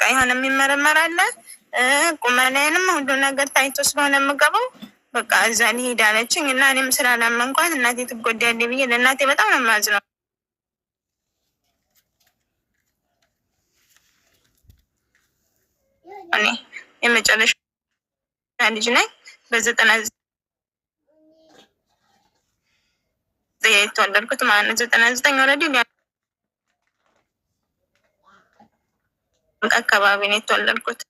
የሆነ የሚመረመር አለ። ቁመናዬንም ሁሉ ነገር ታይቶ ስለሆነ የምገባው በቃ እዛ ሊሄድ አለችኝ እና እኔም ስላላመንኳት እናቴ ትጎዳለች ብዬ ለእናቴ በጣም ነው የማዝነው። እኔ የመጨረሻ ልጅ ነኝ። በ99 የተወለድኩት ማለት ነው። 99 ወረዲ አካባቢ ነው የተወለድኩት።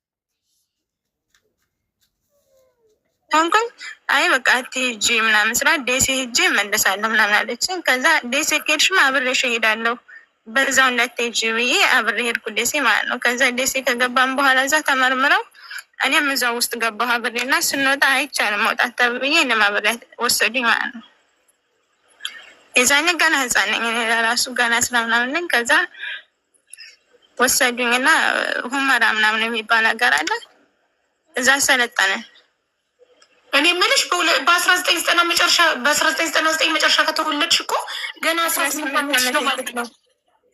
ሆንኩኝ አይ በቃ አትሂጂ ምናምን ስራ ደሴ ሂጂ እመለሳለሁ ምናምን አለችኝ። ከዛ ደሴ ከሄድሽማ አብሬሽ እሄዳለሁ በዛው እንዳትሄጂ ብዬ አብሬ ሄድኩ ደሴ ማለት ነው። ከዛ ደሴ ከገባን በኋላ እዛ ተመርምረው እኔም እዛው ውስጥ ገባሁ አብሬና ስንወጣ አይቻልም መውጣት ተብዬ እኔም አብሬ ወሰዱኝ ማለት ነው። የዛኔ ገና ህፃን ነኝ ለራሱ ገና ስራ ምናምን ነኝ። ከዛ ወሰዱኝና ሁመራ ምናምን የሚባል ሀገር አለ እዛ ሰለጠነን። እኔ የምልሽ በ1990 መጨረሻ በ1999 መጨረሻ ከተወለድሽ እኮ ገና 18 ዓመት ነው ማለት ነው።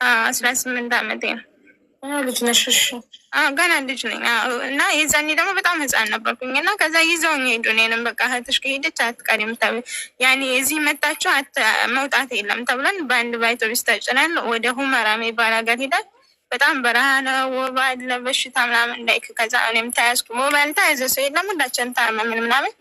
18 ዓመቴ ነው። ልጅ ነሽ? ገና ልጅ ነኝ። እና የዛኔ ደግሞ በጣም ህፃን ነበርኩኝ እና ከዛ ይዘውኝ ሄዱ። እኔንም በቃ እህትሽ ከሄደች አትቀሪም ያኔ እዚህ መጣችሁ መውጣት የለም ተብለን በአንድ በአውቶቢስ ተጭነን ወደ ሁመራ የሚባል ሀገር ሄደን በጣም በረሃ ነው፣ ወባ አለ፣ በሽታ ምናምን ላይክ ከዛ እኔም ተያዝኩ። ሞባይል ተያዘ ሰው የለም ሁላችን ታመምን ምናምን።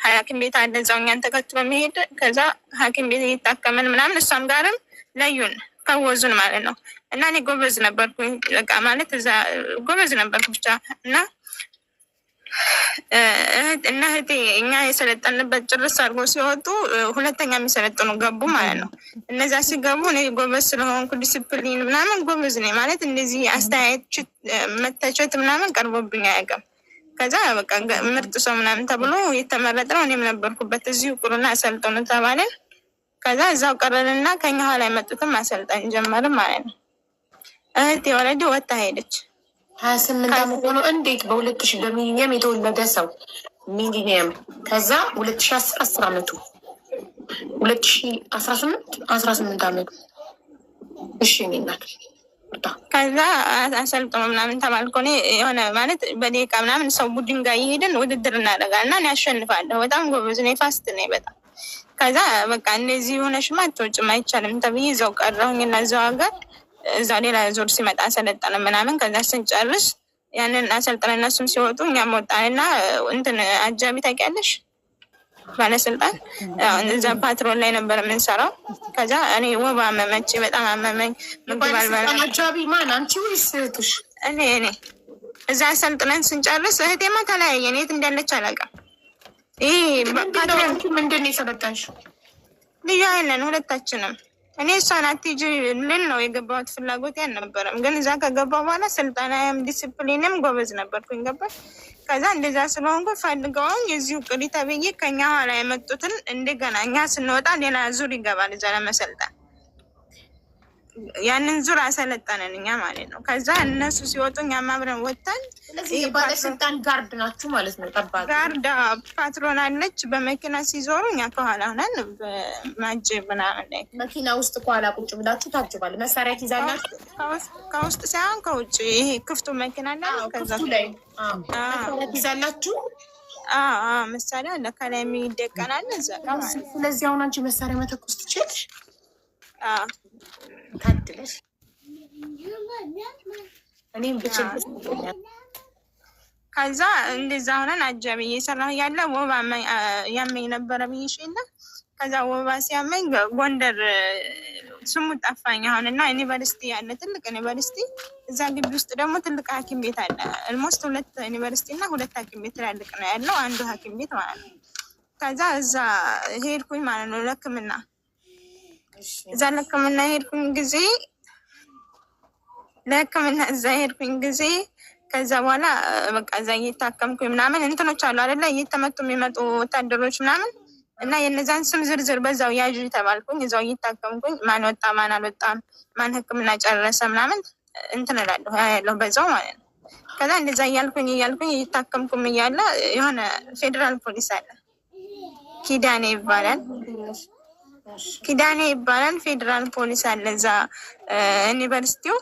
ሐኪም ቤት አለ እዛው እኛን ተከትሎ መሄድ። ከዛ ሐኪም ቤት እየታከምን ምናምን እሷም ጋርም ለዩን ፈወዙን ማለት ነው። እና እኔ ጎበዝ ነበርኩኝ በቃ ማለት እዛ ጎበዝ ነበርኩ ብቻ እና እህቴ እኛ የሰለጠንበት ጭርስ አድርጎ ሲወጡ ሁለተኛ የሚሰለጥኑ ገቡ ማለት ነው። እነዛ ሲገቡ እኔ ጎበዝ ስለሆንኩ ዲስፕሊን ምናምን ጎበዝ ነኝ ማለት እንደዚህ አስተያየት መተቸት ምናምን ቀርቦብኝ አያውቅም። ከዛ በቃ ምርጥ ሰው ምናምን ተብሎ የተመረጥ ነው። እኔም ነበርኩበት እዚሁ ቁሩና አሰልጥኑ ተባለን። ከዛ እዛው ቀረንና ከኛ ኋላ የመጡትም አሰልጣኝ ጀመርም ማለት ነው። እህቴ ወረዲ ወጣ ሄደች። 28 ዓመት ሆኖ እንዴት በ2000 በሚሊኒየም የተወለደ ሰው ሚሊኒየም ከዛ 2010 10 ዓመቱ 2018 ዓመቱ እሺ ሚናት ከዛ አሰልጥኖ ምናምን ተባልኩ። እኔ የሆነ ማለት በደቂቃ ምናምን ሰው ቡድን ጋር እየሄድን ውድድር እናደርጋለን እና እኔ አሸንፋለሁ። በጣም ጎበዝ ነኝ፣ ፋስት ነኝ በጣም። ከዛ በቃ እንደዚህ ሆነሽማ አትወጭም አይቻልም ተብዬ እዛው ቀረሁኝ እና እዛው ሀገር እዛ ሌላ ዞር ሲመጣ አሰለጠነ ምናምን። ከዛ ስንጨርስ ያንን አሰልጠነ እነሱም ሲወጡ እኛም ወጣንና እንትን አጃቢ ታውቂያለሽ? ባለስልጣን እዛ ፓትሮል ላይ ነበር የምንሰራው። ከዛ እኔ ወባ አመመች፣ በጣም አመመኝ። ምግብ አልበላ። አጃቢ ማን? አንቺ ወይስ እህትሽ? እኔ እዛ አሰልጥነን ስንጨርስ እህቴማ ተለያየን፣ የት እንዳለች አላውቅም። ይህ ምንድን ነው የሰለጠንሽው? ልዩ ኃይልን ሁለታችንም። እኔ እሷን አትሂጂ ልን ነው የገባሁት፣ ፍላጎት አልነበረም። ግን እዛ ከገባ በኋላ ስልጠናም ዲስፕሊንም ጎበዝ ነበርኩኝ። ገባሽ? ከዛ እንደዛ ስለሆንኩ ፈልገውኝ የዚሁ ቅሪ ተብዬ ከኛ ኋላ የመጡትን እንደገና እኛ ስንወጣ ሌላ ዙር ይገባል እዛ ለመሰልጠን። ያንን ዙር አሰለጠነን እኛ ማለት ነው። ከዛ እነሱ ሲወጡ እኛም አብረን ወጥተን። ስለዚህ የባለስልጣን ጋርድ ናችሁ ማለት ነው? ጠባቂ ጋርድ ፓትሮን አለች። በመኪና ሲዞሩ እኛ ከኋላ ሆነን ማጅብ ምናምን ላይ መኪና ውስጥ ከኋላ ቁጭ ብላችሁ ታጅባል። መሳሪያ ትይዛላችሁ? ከውስጥ ሳይሆን ከውጭ፣ ይሄ ክፍቱ መኪና አለ። ከዛ ላይ መሳሪያ ትይዛላችሁ? መሳሪያ አለ ከላይ የሚደቀናል እዛ ጋር። ስለዚህ አሁን አንቺ መሳሪያ መተኮስ ትችላለሽ? ታድለሽ። እኔም ብችል። ከዛ እንደዛ ሆነን አጃቢ እየሰራሁ ያለ ወባ ያመኝ ነበረ ብዬሽ የለ። ከዛ ወባ ሲያመኝ ጎንደር ስሙ ጠፋኝ አሁን እና ዩኒቨርሲቲ ያለ ትልቅ ዩኒቨርሲቲ፣ እዛ ግቢ ውስጥ ደግሞ ትልቅ ሐኪም ቤት አለ። ኦልሞስት 2 ዩኒቨርሲቲ እና 2 ሐኪም ቤት ትላልቅ ነው ያለው፣ አንዱ ሐኪም ቤት ማለት ነው። ከዛ እዛ ሄድኩኝ ማለት ነው ለሕክምና። እዛ ለሕክምና ሄድኩኝ ጊዜ ከዛ በኋላ በቃ እዛ እየታከምኩኝ ምናምን እንትኖች አሉ አይደለ? እየተመቱ የሚመጡ ወታደሮች ምናምን እና የነዛን ስም ዝርዝር በዛው ያዥ ተባልኩኝ። እዛው እየታከምኩኝ ማን ወጣ ማን አልወጣም፣ ማን ሕክምና ጨረሰ ምናምን እንትን እላለሁ ያለው በዛው ማለት ነው። ከዛ እንደዛ እያልኩኝ እየታከምኩም እያለ የሆነ ፌዴራል ፖሊስ አለ፣ ኪዳኔ ይባላል። ፌዴራል ፖሊስ አለ እዛ ዩኒቨርሲቲው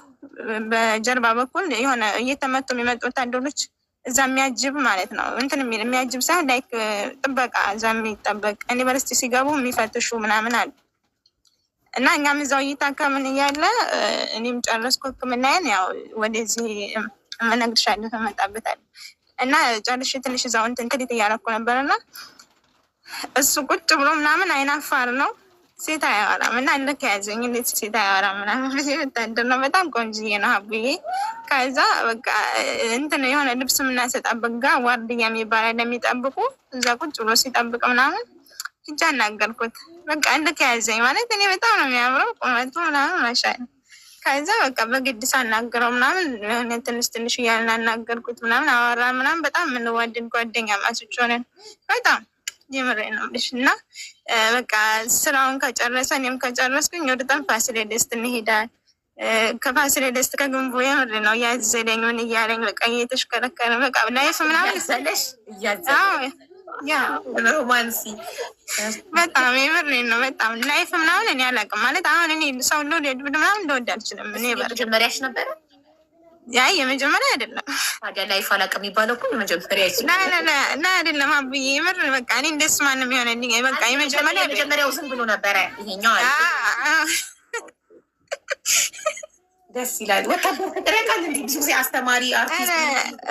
በጀርባ በኩል የሆነ እየተመቱ የሚመጡ ወታደሮች እዛ የሚያጅብ ማለት ነው እንትን የሚያጅብ ሳይሆን ላይክ ጥበቃ እዛ የሚጠበቅ ዩኒቨርሲቲ ሲገቡ የሚፈትሹ ምናምን አሉ። እና እኛም እዛው እየታከምን እያለ እኔም ጨረስኩ ሕክምናዬን ያው ወደዚህ እነግርሻለሁ ተመጣበታል እና ጨርሼ ትንሽ እዛው እንትን ክሊት እያደረኩ ነበር እና እሱ ቁጭ ብሎ ምናምን አይናፋር ነው ሴት አያወራም እና ልክ ያዘኝ እንዴት ሴት አያወራም ምናምን ወታደር ነው በጣም ቆንጅዬ ነው ሀቡዬ። ከዛ በቃ እንትን የሆነ ልብስ የምናሰጣበት ጋር ዋርድያ የሚባል ለሚጠብቁ እዛ ቁጭ ብሎ ሲጠብቅ ምናምን ሂጃ አናገርኩት። በቃ ልክ ያዘኝ ማለት እኔ በጣም ነው የሚያምረው ቁመቱ ምናምን ማሻል። ከዛ በቃ በግድ ሳናገረው ምናምን ትንሽ ትንሽ እያልን አናገርኩት ምናምን አወራ ምናምን በጣም የምንዋደድ ጓደኛ ማሶች ሆነን በጣም የምሬ ነው ልሽ እና በቃ ስራውን ከጨረሰ እኔም ከጨረስኩኝ ወደጣም ፋሲለደስ እንሄዳል። ከፋሲለደስ ከግንቡ የምሬ ነው እያዘለኝ ምን እያለኝ በቃ እየተሽከረከረ በቃ ላይፍ ምናምን ዘለሽ ሮማንሲ በጣም የምሬ ነው በጣም ላይፍ ምናምን እኔ አላውቅም ማለት አሁን እኔ ሰው ልወድ ምናምን ልወድ አልችልም። እኔ መጀመሪያሽ ነበረ? ያ የመጀመሪያ አይደለም። ታዲያ ላይፍ አላውቅም የሚባለው እኮ የመጀመሪያ ላ አይደለም አብዬ የምር በቃ እኔ እንደሱ ማንም የሆነልኝ በቃ የመጀመሪያው ዝም ብሎ ነበረ። ይሄኛው ደስ ይላል። ወታደር ፍቅር ያውቃል እንዲ ብዙ ጊዜ አስተማሪ አርቲስት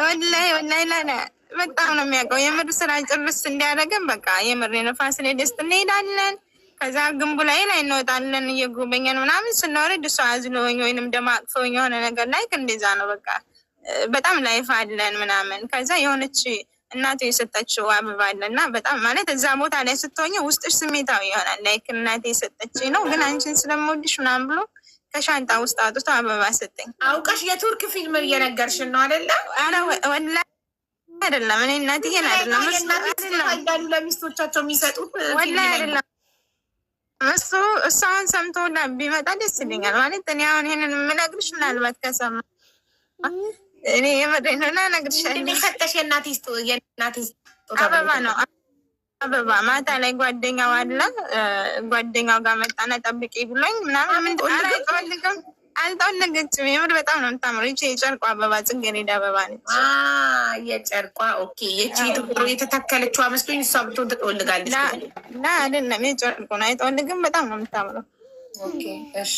ወላሂ ላላ በጣም ነው የሚያውቀው የምር ስራ ጭርስ እንዲያደርገን በቃ የምር ፋሲለደስ እንሄዳለን። ከዛ ግንቡ ላይ እንወጣለን እየጎበኘን ምናምን ስናወርድ እሷ አዝሎኝ ወይንም ደሞ አቅፈውኝ የሆነ ነገር ላይ እንደዛ ነው በቃ በጣም ላይፍ አለን ምናምን። ከዛ የሆነች እናቱ የሰጠችው አበባ አለ እና በጣም ማለት እዛ ቦታ ላይ ስትሆኝ ውስጥሽ ስሜታዊ ይሆናል። ላይክ እናቴ የሰጠችኝ ነው ግን አንቺን ስለምወድሽ ምናምን ብሎ ከሻንጣ ውስጥ አውጥቶ አበባ ሰጠኝ። አውቀሽ የቱርክ ፊልም እየነገርሽን ነው አይደለ? ኧረ ወላሂ አይደለም እኔ እናትዬን አይደለም እንዳሉ ለሚስቶቻቸው የሚሰጡት ወላሂ አይደለም እሱ እሷን ሰምቶ ቢመጣ ደስ ይለኛል። ማለት እኔ አሁን ይሄንን የምነግርሽ ምናልባት ከሰማ እኔ የመድረኝ ሆና እነግርሻለሁ። እንዲሰጠሽ የእናቴ አበባ ነው አበባ ማታ ላይ ጓደኛው አለ ጓደኛው ጋር መጣና ጠብቂ ብሎኝ ምናምን ምን አልጠወልግም አልጠወለገችም። የምር በጣም ነው የምታምረው። ይቺ የጨርቋ አበባ ጽጌረዳ አበባ ነች። የጨርቋ ኦኬ። ይቺ የተተከለችው መስሎኝ እሷ ብትሆን ትጠወልጋለች። ላ አይደለም የጨርቁ ነው አይጠወልግም። በጣም ነው የምታምረው። እሺ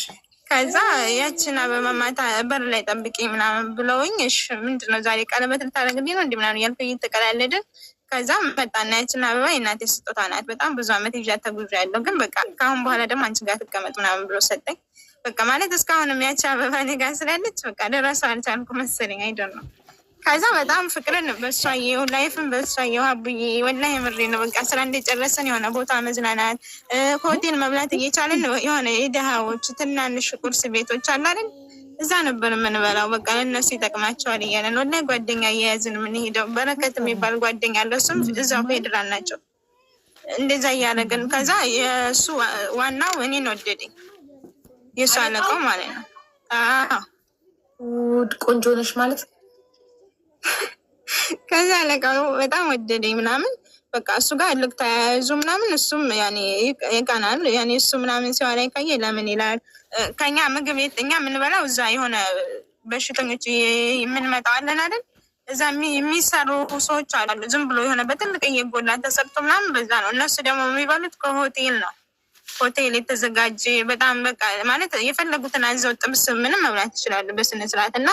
ከዛ ያችን አበባ ማታ በር ላይ ጠብቂ ምናምን ብለውኝ እሺ ምንድነው ዛሬ ቀለበት ልታደርግልኝ ነው እንዲህ ምናምን እያልኩ እየተቀላለድን ከዛ መጣና ያችን አበባ የእናቴ ስጦታ ናት። በጣም ብዙ አመት ይዣት ተጉዣለሁ ግን በቃ ከአሁን በኋላ ደግሞ አንቺ ጋር ትቀመጥ ምናምን ብሎ ሰጠኝ። በቃ ማለት እስካሁንም ያቺ አበባ እኔ ጋር ስላለች በቃ ደረሰው አልቻልኩ መሰለኝ አይደል ነው። ከዛ በጣም ፍቅርን በሷየው ላይፍን በሷየው አቡዬ ወላሂ የምሬ ነው። በቃ ስራ እንደጨረሰን የሆነ ቦታ መዝናናት ሆቴል መብላት እየቻለን የሆነ የድሃዎች ትናንሽ ቁርስ ቤቶች አሉ አይደል እዛ ነበር የምንበላው። በቃ ለእነሱ ይጠቅማቸዋል እያለን ወላሂ ጓደኛ እየያዝን የምንሄደው። በረከት የሚባል ጓደኛ አለ እሱም እዛው ፌዴራል ናቸው። እንደዛ እያደረግን ከዛ የእሱ ዋናው እኔን ወደደኝ የእሱ አለቃው ማለት ነው። ቆንጆ ነሽ ማለት ከዛ አለቃው በጣም ወደደኝ ምናምን በቃ እሱ ጋር ልክ ተያያዙ ምናምን እሱም ያኔ ይቀናል ያኔ እሱ ምናምን ሲዋላ ይካየ ለምን ይላል። ከኛ ምግብ እኛ የምንበላው እዛ የሆነ በሽተኞች የምንመጣው አለን አይደል እዛ የሚሰሩ ሰዎች አሉ ዝም ብሎ የሆነ በትልቅ እየጎላ ተሰርቶ ምናምን በዛ ነው። እነሱ ደግሞ የሚበሉት ከሆቴል ነው። ሆቴል የተዘጋጀ በጣም በቃ ማለት የፈለጉትን አዘው ጥብስ ምንም መብላት ይችላሉ በስነስርዓት እና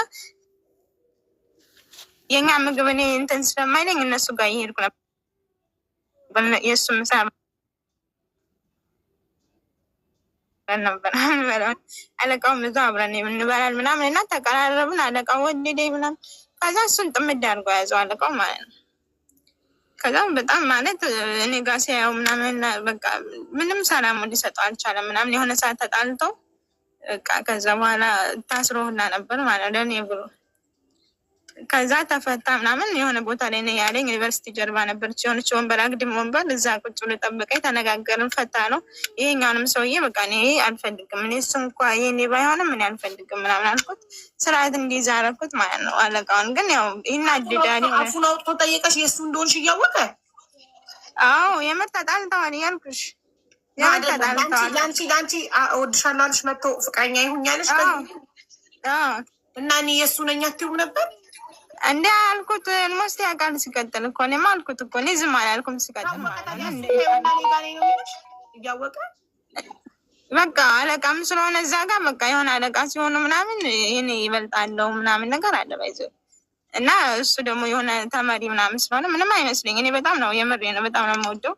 የኛ ምግብ እኔ እንትን ስለማይለኝ እነሱ ጋር እየሄድኩ ነበር። የእሱ ምሳ ነበር አለቃውም እዛ አብረን የምንበላል ምናምን እና ተቀራረብን። አለቃው ወደደኝ ምናምን ከዛ እሱን ጥምድ አድርጎ ያዘው አለቃው ማለት ነው። ከዛም በጣም ማለት እኔ ጋር ሲያየው ምናምን በቃ ምንም ሰላም ሊሰጠው አልቻለም ምናምን የሆነ ሰዓት ተጣልተው በቃ ከዛ በኋላ ታስሮ ሁላ ነበር ማለት ለእኔ ብሎ ከዛ ተፈታ ምናምን የሆነ ቦታ ላይ ነው ያለኝ። ዩኒቨርሲቲ ጀርባ ነበረች የሆነች ወንበር አግድም ወንበር እዛ ቁጭ ብሎ ጠበቀኝ። ተነጋገርን ፈታ ነው። ይሄኛውንም ሰውዬ በቃ እኔ አልፈልግም እኔ እሱ እንኳ የኔ ባይሆንም እኔ አልፈልግም ምናምን አልኩት። ስርዓት እንዲይዝ አደረኩት ማለት ነው። አለቃውን ግን ያው ይናድዳል። አፉን አውጥቶ ጠየቀሽ የእሱ እንደሆንሽ እያወቀ? አዎ የምር ተጣልተዋል እያልኩሽ ለአንቺ እወድሻለሁ አለሽ መጥቶ ፍቅረኛ ይሁኛለሽ እና እኔ የእሱ ነኝ አትይውም ነበር እንደ አልኩት። ሞስት ያውቃል። ሲቀጥል እኮ እኔማ አልኩት እኮ እኔ ዝም አላልኩም። ሲቀጥል እያወቀ በቃ አለቃም ስለሆነ እዛ ጋር በቃ የሆነ አለቃ ሲሆኑ ምናምን እኔ ይበልጣለው ምናምን ነገር አለ ባይዘ እና እሱ ደግሞ የሆነ ተመሪ ምናምን ስለሆነ ምንም አይመስለኝ። እኔ በጣም ነው የምሬ ነው፣ በጣም ነው የምወደው፣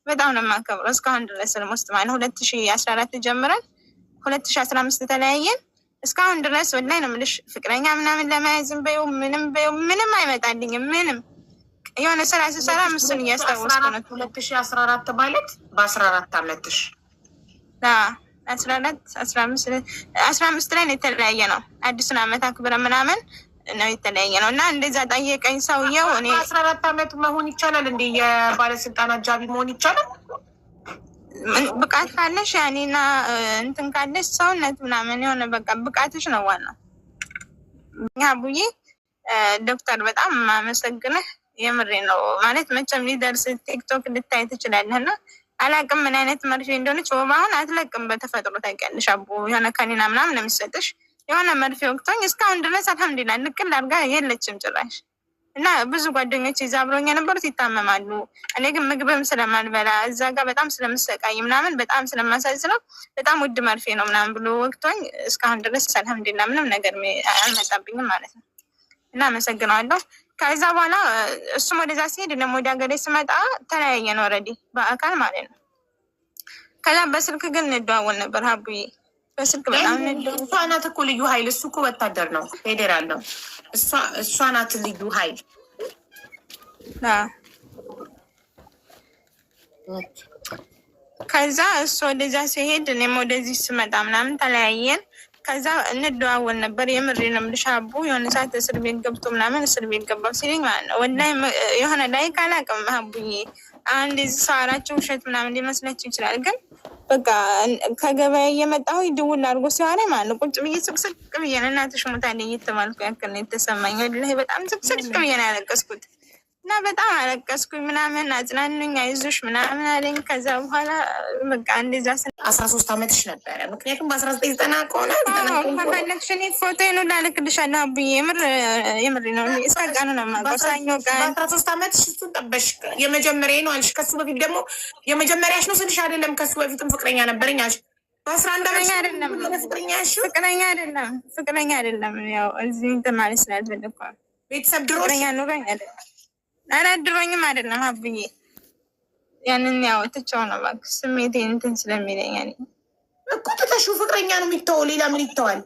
በጣም ነው የማከብረው። እስካሁን ድረስ ልሞስጥ ማለት 2014 ጀምረን 2015 ተለያየን። እስካሁን ድረስ ወላሂ ነው የምልሽ ፍቅረኛ ምናምን ለመያዝም በይው ምንም አይመጣልኝም። ምንም የሆነ ስራ ስሰራ ምስል እያስታወስኩ ነው። 2014 ማለት በ14 አመትሽ 15 ላይ ነው የተለያየ ነው። አዲሱን አመት አክብረ ምናምን ነው የተለያየ ነው። እና እንደዛ ጠየቀኝ ሰውየው። እኔ 14 አመት መሆን ይቻላል እንደ የባለስልጣን አጃቢ መሆን ይቻላል? ብቃት ካለሽ ያኔና እንትን ካለሽ ሰውነት ምናምን የሆነ በቃ ብቃትሽ ነው ዋናው። አቡዬ ዶክተር በጣም የማመሰግንህ የምሬ ነው ማለት መቼም ሊደርስ ቲክቶክ ልታይ ትችላለህ እና አላቅም ምን አይነት መርፌ እንደሆነች ወባሁን አትለቅም። በተፈጥሮ ታውቂያለሽ አቡ የሆነ ከኒና ምናምን ነው የሚሰጥሽ። የሆነ መርፌ ወቅቶኝ እስካሁን ድረስ አልሐምዱሊላህ ልቅል አድርጋ የለችም ጭራሽ። እና ብዙ ጓደኞች ይዛ አብረውኝ የነበሩት ይታመማሉ። እኔ ግን ምግብም ስለማልበላ እዛ ጋር በጣም ስለምሰቃይ ምናምን በጣም ስለማሳዝነው በጣም ውድ መርፌ ነው ምናምን ብሎ ወቅቶኝ እስካሁን ድረስ አልሐምዱሊላህ ምንም ነገር አልመጣብኝም ማለት ነው። እና አመሰግነዋለሁ። ከዛ በኋላ እሱም ወደዛ ሲሄድ ደግሞ ወደ ሀገሬ ስመጣ ተለያየን ኦልሬዲ በአካል ማለት ነው። ከዛ በስልክ ግን እንደዋወል ነበር ሀቡዬ በስልክ በጣም እሷ ናት እኮ ልዩ ኃይል። እሱ እኮ ወታደር ነው ፌዴራል ነው። እሷ ናት ልዩ ኃይል። ከዛ እሱ ወደዛ ሲሄድ እኔም ወደዚህ ስመጣ ምናምን ተለያየን። ከዛ እንደዋወል ነበር የምሬ ነው የምልሽ አቡ። የሆነ ሰዓት እስር ቤት ገብቶ ምናምን እስር ቤት ገባው ሲለኝ ማለት ነው ወላሂ የሆነ ላይ ካላቅም ሀቡዬ አንድ ሰው አራቸው ውሸት ምናምን ሊመስላቸው ይችላል ግን በቃ ከገበያ እየመጣሁ ድውል አድርጎ ሲዋራኝ ማለት ነው ቁጭ ብዬ ስቅስቅ ብዬ ነው እናትሽ ሙታለች እየተባልኩ ያክል ነው የተሰማኝ። ወላሂ በጣም ስቅስቅ ብዬ ነው ያለቀስኩት እና በጣም አለቀስኩኝ ምናምን። አጽናኑኝ አይዞሽ ምናምን አለኝ። ከዛ በኋላ በቃ እንደዛ 13 አመትሽ ነበረ። ምክንያቱም በ1990 ከሆነ ከፈለግሽ እኔ ፎቶዬን ሁላ እልክልሻለሁ አቡዬ። የምር ነው እስከቀኑ ነው የማውቀው። ሰኞ ቀን በ13 አመትሽ እሱን ጠበሽ። የመጀመሪያ ነው አልሽ። ከሱ በፊት ደግሞ የመጀመሪያሽ ነው ስልሽ አይደለም። ከሱ በፊትም ፍቅረኛ ነበረኝ አልሽ። በ11 አመት አይደለም ፍቅረኛ አይደለም። ያው እዚህ እንትን ማለት ስላልፈለኩ ቤተሰብ ድሮ ፍቅረኛ ኑሮኝ አይደለም። ኧረ ድሮኝም አይደለም ሀብዬ ያንን ያው ትቼው ነው እባክሽ ስሜቴን እንትን ስለሚለኝ እኮ ትተሽው ፍቅረኛ ነው የሚተወው። ሌላ ምን ይተዋል?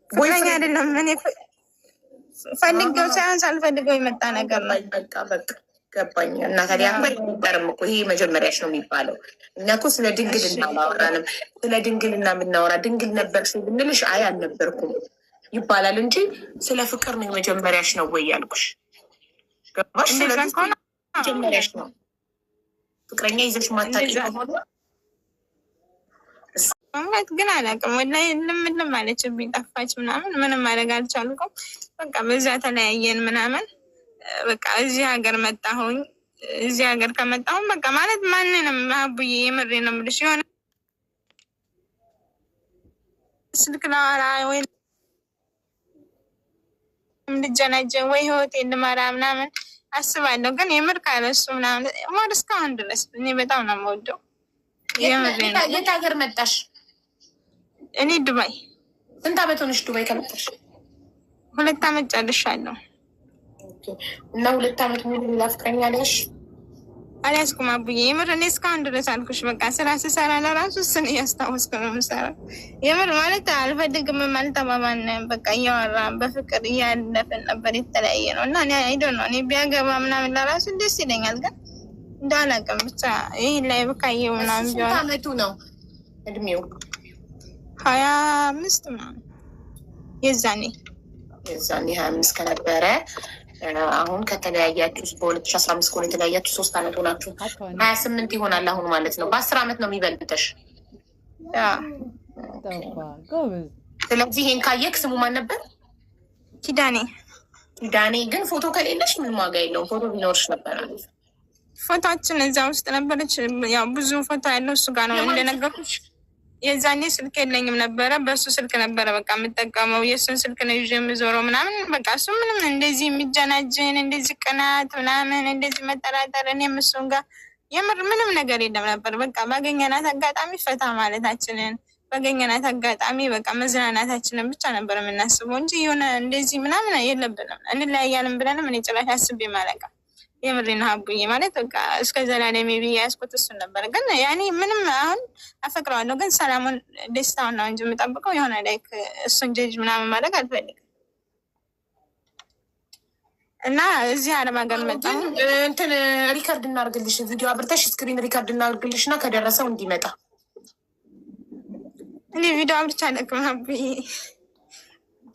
ፍቅረኛ አይደለም። እኔ ፈልጌው ሳይሆን ሳልፈልገው የመጣ ነገር ነው። በቃ ገባኝ። እና ታዲያ አይነበርም እኮ ይሄ መጀመሪያሽ ነው የሚባለው። እኛ እኮ ስለ ድንግልና አላወራንም። ስለ ድንግልና የምናወራ ድንግል ነበርሽ ብንልሽ አይ አልነበርኩም ይባላል እንጂ ስለ ፍቅር ነው የመጀመሪያሽ ነው ወይ ያልኩሽ። ገባሽ? መጀመሪያሽ ነው ፍቅረኛ ይዘሽ ማታውቂ ከሆነ እውነት ግን አላውቅም። ወላሂ ልምልም አለችብኝ ጠፋች ምናምን ምንም ማድረግ አልቻልኩም። በቃ በዛ ተለያየን ምናምን በቃ እዚህ ሀገር መጣሁኝ። እዚህ ሀገር ከመጣሁም በቃ ማለት ማንንም አቡዬ የምሬ ነው የምልሽ የሆነ ስልክ ላወራ ወይ እንድጀናጀ ወይ ህይወቴን ልመራ ምናምን አስባለሁ። ግን የምር ካለሱ ምናምን ሞር እስካሁን ድረስ እኔ በጣም ነው የምወደው። የት ሀገር መጣሽ? እኔ ዱባይ። ስንት አመት ሆነሽ ዱባይ ከመጣሽ? 2 አመት ጨርሻለሁ። እና 2 አመት ሙሉ ሌላ ፍቅረኛ አለሽ? አልያዝኩም አቡዬ የምር እኔ እስካሁን ድረስ አልኩሽ። በቃ ስራ ስሰራ ለራሱ እሱን እያስታወስኩ ነው የምሰራው። የምር ማለት አልፈልግም አልተባባልንም። በቃ እያወራን በፍቅር እያለፍን ነበር የተለያየ ነው እና እኔ አይዶ ነው እኔ ቢያገባ ምናምን ለራሱ ደስ ይለኛል። ግን እንዳላቅም ብቻ ይህን ላይ ብካየው ምናምን ቢሆን። ስንት አመቱ ነው እድሜው? 25 ምናምን የዛኔ 25 ከነበረ አሁን ከተለያያችሁ በ2015 ከሆነ የተለያያችሁ 3 አመት ሆናችሁ 28 ይሆናል አሁን ማለት ነው። በ10 አመት ነው የሚበልጥሽ። ስለዚህ ይሄን ካየክ ስሙ ማን ነበር? ኪዳኔ። ግን ፎቶ ከሌለሽ ምን ዋጋ የለውም። ፎቶ ቢኖርሽ ነበር። ፎቶችን እዛ ውስጥ ነበረች። ያው ብዙ ፎቶ ያለው እሱ ጋር ነው እንደነገርኩሽ። የዛኔ ስልክ የለኝም ነበረ። በሱ ስልክ ነበረ በቃ የምጠቀመው። የእሱን ስልክ ነው ይዤ የምዞረው ምናምን በቃ እሱ ምንም እንደዚህ የሚጀናጅን እንደዚህ ቅናት ምናምን እንደዚህ መጠራጠር እኔም እሱን ጋር የምር ምንም ነገር የለም ነበር። በቃ ባገኘናት አጋጣሚ ፈታ ማለታችንን ባገኘናት አጋጣሚ በቃ መዝናናታችንን ብቻ ነበር የምናስበው እንጂ የሆነ እንደዚህ ምናምን የለብንም። እንለያያለን ብለንም እኔ ጭራሽ አስቤ ማለቃ የምሬን ሀቡዬ ማለት በቃ እስከ ዘላለም ብዬ ያዝኩት እሱን ነበር። ግን ያኔ ምንም አሁን አፈቅረዋለሁ፣ ግን ሰላሙን ደስታውን ነው እንጂ የምጠብቀው የሆነ ላይክ እሱን ጀጅ ምናምን ማድረግ አልፈልግም። እና እዚህ አረብ ሀገር መጣ እንትን ሪከርድ እናርግልሽ፣ ቪዲዮ አብርተሽ ስክሪን ሪከርድ እናርግልሽ እና ከደረሰው እንዲመጣ እኔ ቪዲዮ አብርቻ አለቅም ሀቡዬ።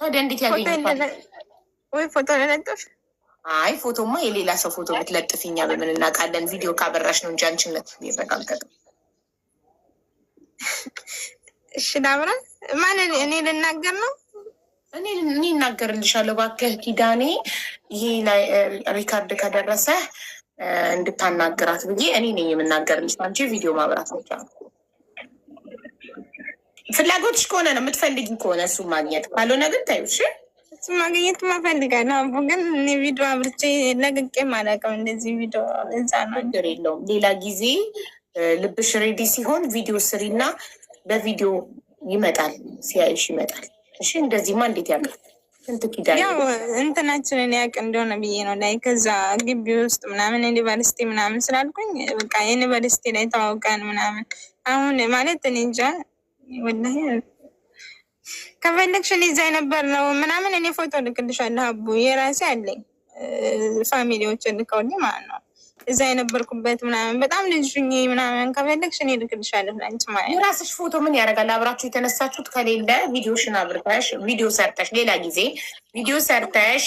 ታዲያ እንዴት ያገኝታል? ወይ ፎቶ ለለጥፍ? አይ ፎቶማ የሌላ ሰው ፎቶ ብትለጥፊኛ በምን እናውቃለን? ቪዲዮ ካበራሽ ነው እንጂ አንችነት የተረጋገጠ። እሺ ላብራ ማንን? እኔ ልናገር ነው? እኔ እናገርልሻለሁ። እባክህ ኪዳኔ፣ ይሄ ላይ ሪካርድ ከደረሰ እንድታናግራት ብዬ እኔ ነኝ የምናገርልሽ። አንቺ ቪዲዮ ማብራት ብቻ ነው። ፍላጎትሽ ከሆነ ነው የምትፈልጊ ከሆነ እሱ ማግኘት፣ ካልሆነ ግን ታዩ። እሺ እሱ ማግኘት ማፈልጋለሁ። አቦ ግን እኔ ቪዲዮ አብርቼ ለቅቄ ማለቀም እንደዚህ ቪዲዮ እዛ ነው። ነገር የለውም። ሌላ ጊዜ ልብሽ ሬዲ ሲሆን ቪዲዮ ስሪና በቪዲዮ ይመጣል፣ ሲያይሽ ይመጣል። እሺ እንደዚህማ እንዴት ያውቃል? ስንት ኪዳን ያው እንትናችንን ያውቅ እንደሆነ ብዬ ነው ላይ ከዛ ግቢ ውስጥ ምናምን ዩኒቨርሲቲ ምናምን ስላልኩኝ በቃ ዩኒቨርሲቲ ላይ ተዋውቀን ምናምን አሁን ማለት እኔ እንጃ ወላሂ ከፈለግሽ እኔ እዛ የነበር ነው ምናምን እኔ ፎቶ ልክልሻለሁ አቡ የራሴ አለኝ ፋሚሊዎች ልከውልኝ ማለት ነው እዛ የነበርኩበት ምናምን በጣም ልጅ ምናምን ከፈለግሽ እኔ ልክልሻለሁ ላንቺ ማለት ነው። የራስሽ ፎቶ ምን ያደርጋል? አብራችሁ የተነሳችሁት ከሌለ ቪዲዮሽን አብርተሽ ቪዲዮ ሰርተሽ ሌላ ጊዜ ቪዲዮ ሰርተሽ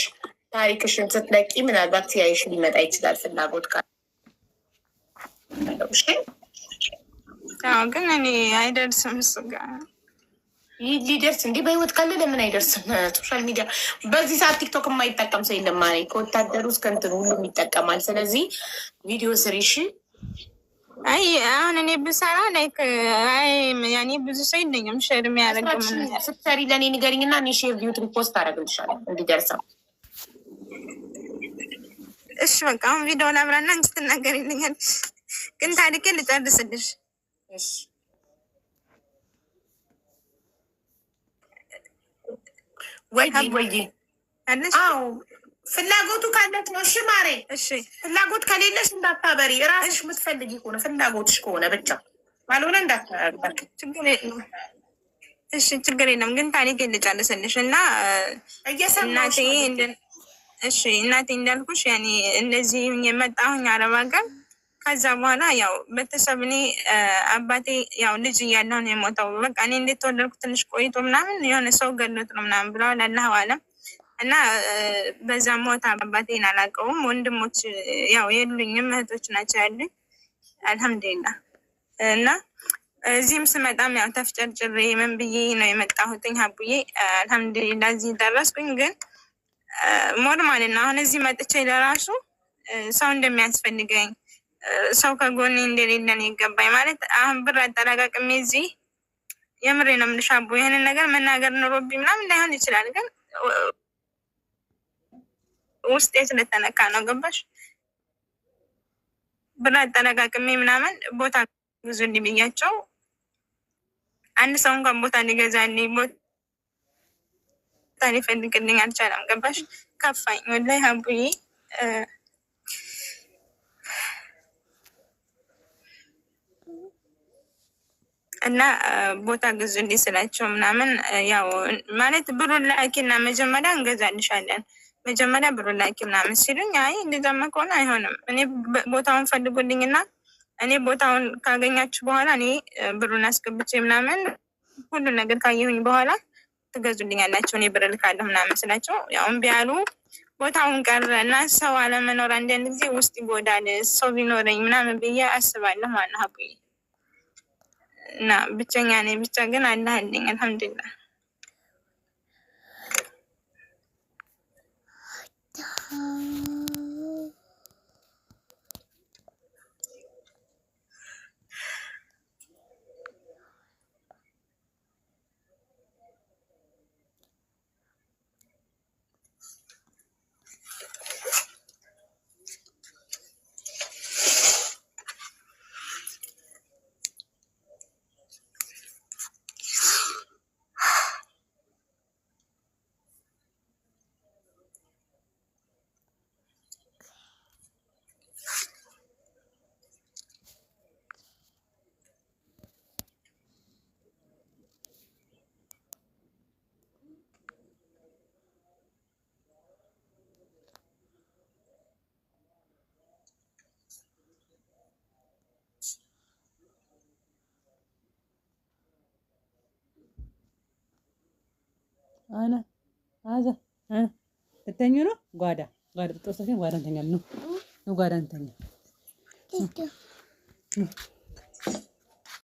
ታሪክሽን ስትለቂ ምናልባት ሲያይሽ ሊመጣ ይችላል ፍላጎት ካለ። ግን እኔ አይደርስም እሱ ጋር ሊደርስ እንዲህ በህይወት ካለ ለምን አይደርስም? ሶሻል ሚዲያ በዚህ ሰዓት ቲክቶክ የማይጠቀም ሰው የለም። ማኔ ከወታደሩ እስከ እንትን ሁሉም ይጠቀማል። ስለዚህ ቪዲዮ ስሪሽ። አይ አሁን እኔ ብሰራ ላይክ አይ ያኔ ብዙ ሰው የለኝም ሼር የሚያደርግ ስትሰሪ ለእኔ ንገሪኝና እኔ ሼር ቪዩት ሪፖስት አደርግልሻለሁ እንዲደርሰው። እሺ በቃ አሁን ቪዲዮ ላብራና እንጂ ትናገሪልኛል። ግን ታሪኬ ልጨርስልሽ። እሺ ወይ አዎ ፍላጎቱ ካለት ነው። እሺ ማሬ፣ እሺ ፍላጎት ከሌለሽ እንዳታበሪ። ራስሽ የምትፈልጊ ከሆነ ፍላጎትሽ ከሆነ ብቻ ካልሆነ እንዳታበሪ። ችግር የለም። እሺ ችግር የለም። ግን ታሪክ ልጨርስልሽ እና እናቴ እሺ እናቴ እንዳልኩሽ ያኔ እንደዚህ የመጣሁኝ አረብ ሀገር ከዛ በኋላ ያው ቤተሰብ እኔ አባቴ ያው ልጅ እያለሁ ነው የሞተው። በቃ እኔ እንዴት ተወለድኩ ትንሽ ቆይቶ ምናምን የሆነ ሰው ገሎት ነው ምናምን ብለዋል። አላህ አለም እና በዛ ሞታ አባቴን አላውቀውም። ወንድሞች ያው የሉኝም፣ እህቶች ናቸው ያሉኝ አልሐምዱሊላህ። እና እዚህም ስመጣም ያው ተፍጨርጭሬ ምን ብዬ ነው የመጣሁትኝ ሀቡዬ። አልሐምዱሊላህ እዚህ ደረስኩኝ። ግን ሞር ማለት ነው አሁን እዚህ መጥቼ ለራሱ ሰው እንደሚያስፈልገኝ ሰው ከጎኔ እንደሌለን ይገባኝ ማለት አሁን ብር አጠራቃቅሜ እዚህ የምሬ ነው የምልሽ አቦ ይህንን ነገር መናገር ኑሮብኝ ምናምን ላይሆን ይችላል። ግን ውስጤ ስለተነካ ነው ገባሽ? ብር አጠራቃቅሜ ምናምን ቦታ ግዙልኝ ብያቸው አንድ ሰው እንኳን ቦታ ሊገዛልኝ ቦታ ሊፈልግልኝ አልቻለም። ገባሽ? ከፋኝ ወላሂ አቡዬ። እና ቦታ ግዙልኝ ስላቸው ምናምን ያው ማለት ብሩን ላኪና መጀመሪያ እንገዛልሻለን መጀመሪያ ብሩን ላኪ ምናምን ሲሉኝ አይ እንደዛማ ከሆነ አይሆንም፣ እኔ ቦታውን ፈልጉልኝና እኔ ቦታውን ካገኛችሁ በኋላ እኔ ብሩን አስገብቼ ምናምን ሁሉን ነገር ካየሁኝ በኋላ ትገዙልኝ ያላቸው እኔ ብር ልካለሁ ምናምን ስላቸው ያው እምቢ አሉ። ቦታውን ቀረ እና ሰው አለመኖር አንዳንድ ጊዜ ውስጥ ይጎዳል። ሰው ቢኖረኝ ምናምን ብዬ አስባለሁ ማለት ነው ሀቡዬ። እና ብቸኛ ነኝ። ብቻ ግን አላህ አለኝ አልሐምዱሊላህ። أنا هذا أنا التاني ነው ጓዳ ጓዳ ተወሰነ ጓዳ እንተኛለን ነው ጓዳ እንተኛ